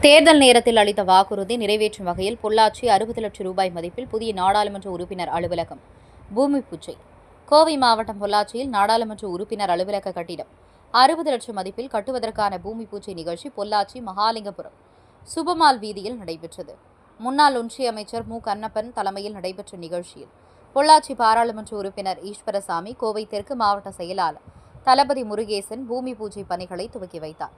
தேர்தல் நேரத்தில் அளித்த வாக்குறுதி நிறைவேற்றும் வகையில் பொள்ளாச்சி 60 லட்சம் ரூபாய் மதிப்பில் புதிய நாடாளுமன்ற உறுப்பினர் அலுவலகம் பூமி பூஜை. கோவை மாவட்டம் பொள்ளாச்சியில் நாடாளுமன்ற உறுப்பினர் அலுவலக கட்டிடம் 60 லட்சம் மதிப்பில் கட்டுவதற்கான பூமி பூஜை நிகழ்ச்சி பொள்ளாச்சி மகாலிங்கபுரம் சுபமால் வீதியில் நடைபெற்றது. முன்னாள் ஒன்றிய அமைச்சர் மு. கண்ணப்பன் தலைமையில் நடைபெற்ற நிகழ்ச்சியில் பொள்ளாச்சி பாராளுமன்ற உறுப்பினர் ஈஸ்வரசாமி, கோவை தெற்கு மாவட்ட செயலாளர் தளபதி முருகேசன் பூமி பூஜை பணிகளை துவக்கி வைத்தார்.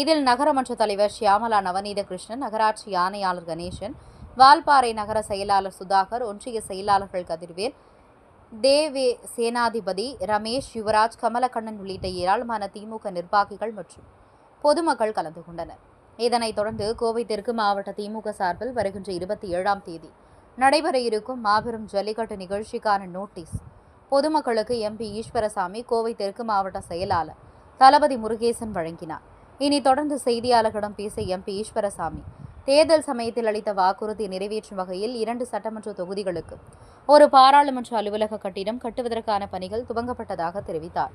இதில் நகரமன்ற தலைவர் ஷியாமலா நவநீத கிருஷ்ணன், நகராட்சி ஆணையாளர் கணேசன், வால்பாறை நகர செயலாளர் சுதாகர், ஒன்றிய செயலாளர்கள் கதிர்வேல், தேவே சேனாதிபதி ரமேஷ், யுவராஜ், கமலக்கண்ணன் உள்ளிட்ட ஏராளமான திமுக நிர்வாகிகள் மற்றும் பொதுமக்கள் கலந்து கொண்டனர். இதனைத் தொடர்ந்து கோவை தெற்கு மாவட்ட திமுக சார்பில் வருகின்ற 27ஆம் தேதி நடைபெற இருக்கும் மாபெரும் ஜல்லிக்கட்டு நிகழ்ச்சிக்கான நோட்டீஸ் பொதுமக்களுக்கு எம்பி ஈஸ்வரசாமி, கோவை தெற்கு மாவட்ட செயலாளர் தளபதி முருகேசன் வழங்கினார். இனி தொடர்ந்து செய்தியாளர்களிடம் பேசிய எம்பி ஈஸ்வரசாமி, தேர்தல் சமயத்தில் அளித்த வாக்குறுதி நிறைவேற்றும் வகையில் 2 சட்டமன்ற தொகுதிகளுக்கு ஒரு பாராளுமன்ற அலுவலக கட்டிடம் கட்டுவதற்கான பணிகள் துவங்கப்பட்டதாக தெரிவித்தார்.